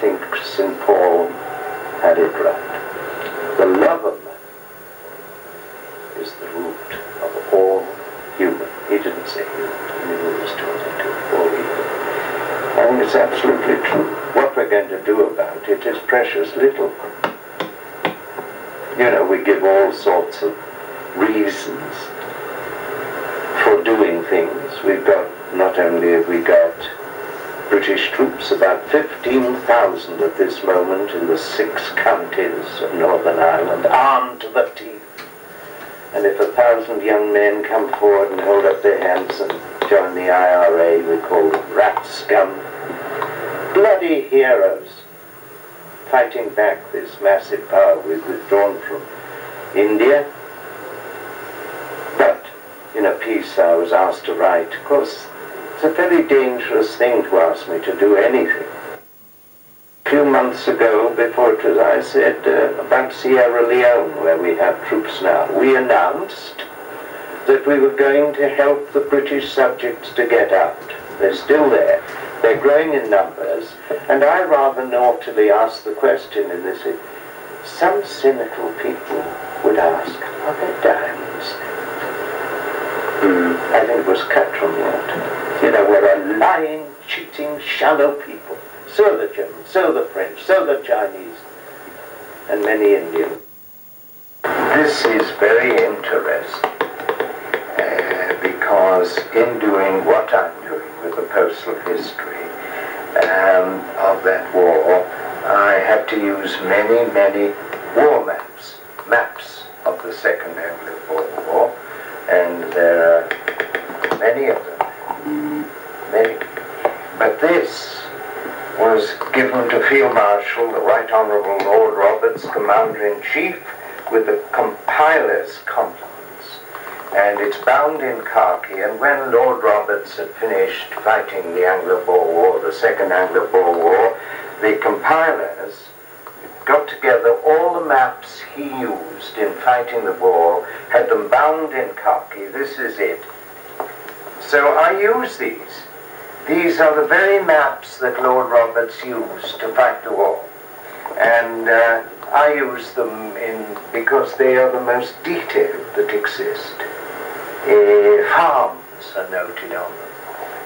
think St. Paul had it right. The love of man is the root of all human. He didn't say human, he was 22, all human. I think it's absolutely true. What we're going to do about it is precious little. You know, we give all sorts of reasons for doing things. We've got, not only have we got British troops, about 15,000 at this moment in the 6 counties of Northern Ireland, armed to the teeth. And if 1,000 young men come forward and hold up their hands and join the IRA, we call them rat scum, bloody heroes, fighting back this massive power we've withdrawn from India. But in a piece I was asked to write, of course, it's a very dangerous thing to ask me to do anything. A few months ago, before it was, I said about Sierra Leone, where we have troops now, we announced that we were going to help the British subjects to get out. They're still there. They're growing in numbers, and I rather naughtily asked the question in this, some cynical people would ask, are there diamonds? I think it was cut from the out. You know, we're a lying, cheating, shallow people. So the Germans, so the French, so the Chinese, and many Indians. This is very interesting, because in doing what I'm doing with the postal history of that war, I had to use many, many war maps of the Second Anglo-Boer War, and there are many of them, many. But this was given to Field Marshal, the Right Honourable Lord Roberts, Commander-in-Chief, with the compiler's compliments. And it's bound in khaki, and when Lord Roberts had finished fighting the Anglo-Boer War, the Second Anglo-Boer War, the compilers got together all the maps he used in fighting the war, had them bound in khaki. This is it. So I use these. These are the very maps that Lord Roberts used to fight the war. And I use them because they are the most detailed that exist. Farms are noted on them.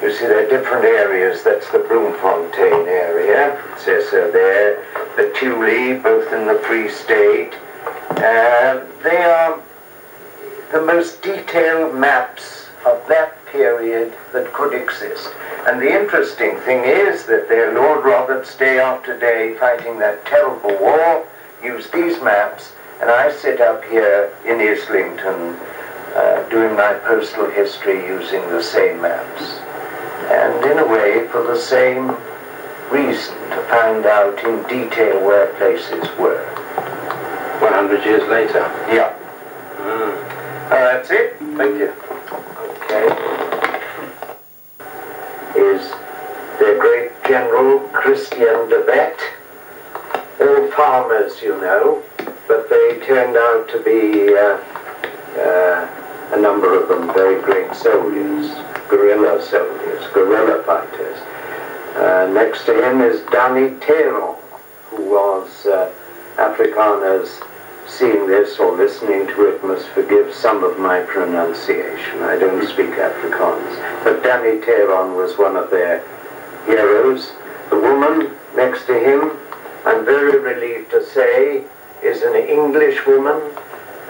You see, there are different areas. That's the Bloemfontein area. It says so there. The Thule, both in the Free State. They are the most detailed maps of that period that could exist. And the interesting thing is that there, Lord Roberts, day after day, fighting that terrible war, used these maps, and I sit up here in Islington doing my postal history using the same maps. And in a way, for the same reason, to find out in detail where places were. 100 years later? Yeah. That's it. Thank you. Okay. Is their great General Christian de Wet. All farmers, you know, but they turned out to be a number of them very great soldiers, guerrilla fighters. Next to him is Danny Theron, who was Afrikaners. Seeing this or listening to it must forgive some of my pronunciation. I don't speak Afrikaans. But Danny Theron was one of their heroes. The woman next to him, I'm very relieved to say, is an English woman,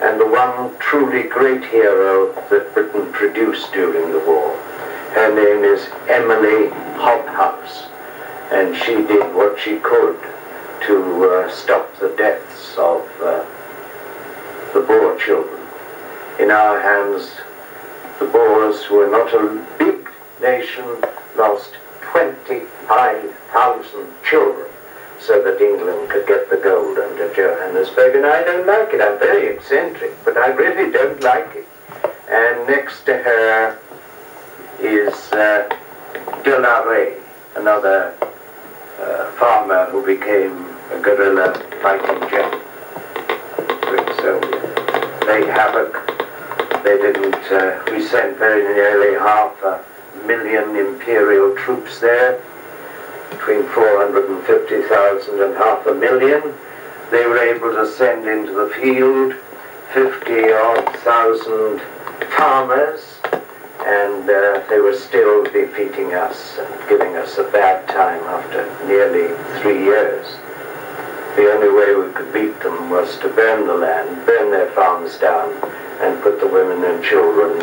and the one truly great hero that Britain produced during the war. Her name is Emily Hobhouse, and she did what she could to stop the deaths of the Boer children. In our hands, the Boers, who are not a big nation, lost 25,000 children so that England could get the gold under Johannesburg, and I don't like it. I'm very eccentric, but I really don't like it. And next to her is De La Rey, another farmer who became a guerrilla fighting general. So they havoc. They didn't, we sent very nearly 500,000 imperial troops there. between 450,000 and 500,000. They were able to send into the field 50-odd thousand farmers, and they were still defeating us and giving us a bad time after nearly 3 years. The only way we could beat them was to burn the land, burn their farms down, and put the women and children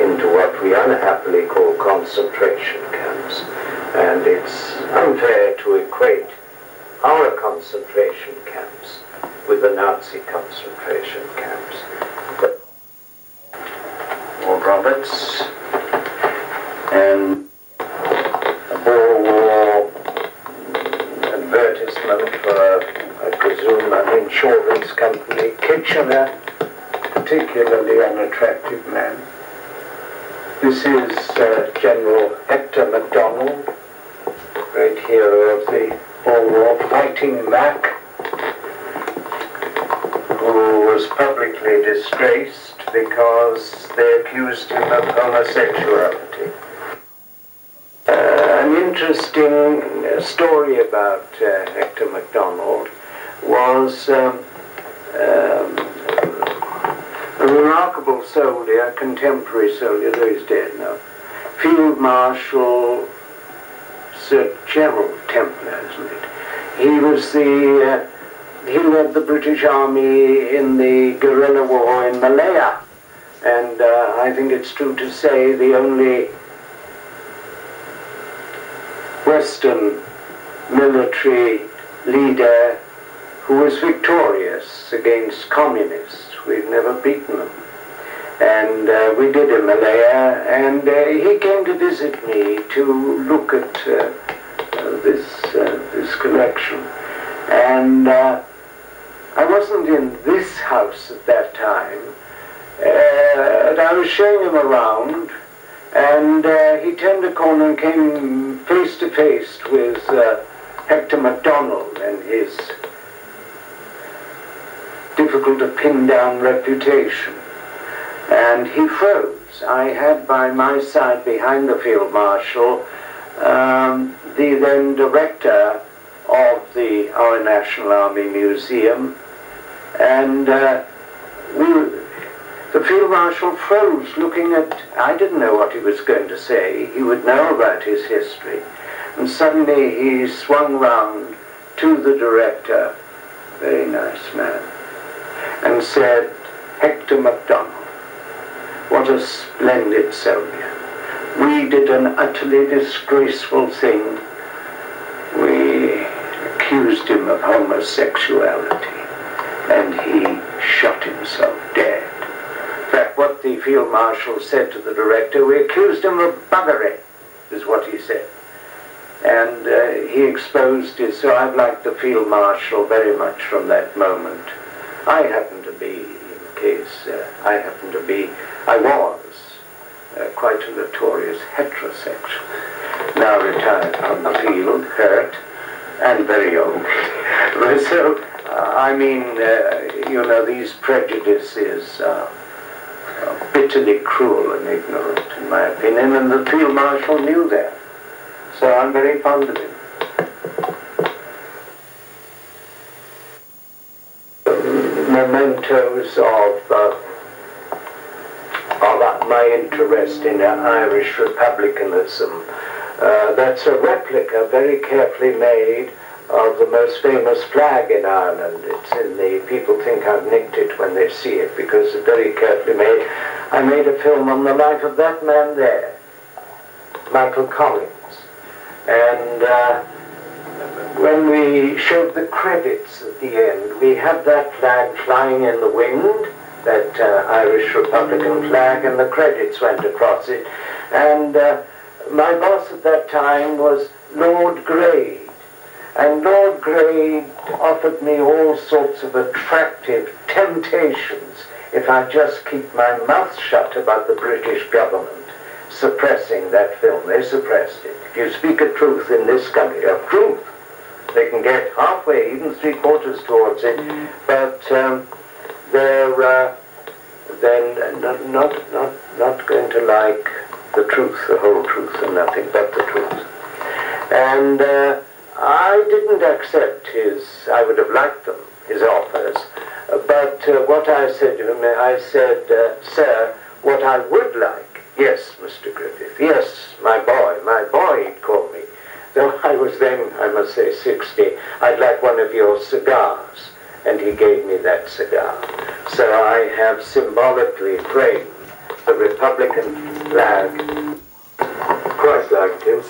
into what we unhappily call concentration camps. And it's unfair to equate our concentration camps with the Nazi concentration camps. Lord Roberts and a Boer War advertisement for, I presume, an insurance company. Kitchener, particularly unattractive man. This is General Hector MacDonald, great hero of the Boer War, fighting Mac, who was publicly disgraced because they accused him of homosexuality. An interesting story about Hector MacDonald was a remarkable soldier, a contemporary soldier, though he's dead now, Field Marshal Sir Gerald Templar, isn't it? He led the British Army in the guerrilla war in Malaya, and I think it's true to say the only Western military leader who was victorious against communists. We've never beaten them. And we did in Malaya, and he came to visit me to look at this collection. And I wasn't in this house at that time, and I was showing him around, and he turned a corner and came face to face with Hector MacDonald and his difficult to pin down reputation. And he froze. I had by my side, behind the Field Marshal, the then director of our National Army Museum, and the Field Marshal froze, looking at, I didn't know what he was going to say. He would know about his history. And suddenly he swung round to the director, very nice man, and said, "Hector MacDonald, what a splendid soldier. We did an utterly disgraceful thing. We accused him of homosexuality, and he shot himself dead." In fact, what the Field Marshal said to the director, "We accused him of buggery," is what he said. And he exposed his, so I've liked the Field Marshal very much from that moment. I happen to be, I was quite a notorious heterosexual, now retired from the field, hurt, and very old. So, these prejudices are bitterly cruel and ignorant, in my opinion, and the Field Marshal knew that. So I'm very fond of him. Mementos of my interest in Irish republicanism. That's a replica, very carefully made, of the most famous flag in Ireland. It's in the, people think I've nicked it when they see it, because it's very carefully made. I made a film on the life of that man there, Michael Collins. And when we showed the credits at the end, we had that flag flying in the wind, that Irish Republican flag, and the credits went across it. And my boss at that time was Lord Grade. And Lord Grade offered me all sorts of attractive temptations if I just keep my mouth shut about the British government suppressing that film. They suppressed it. If you speak a truth in this country, a truth, they can get halfway, even 3/4 towards it, but they're not going to like the truth, the whole truth, and nothing but the truth. And I didn't accept I would have liked them, his offers. But what I said to him, I said, sir, what I would like, yes, Mr. Griffith, yes, my boy, he'd call me. Though I was then, I must say, 60, I'd like one of your cigars. And he gave me that cigar. So I have symbolically framed the Republican flag. Quite liked him.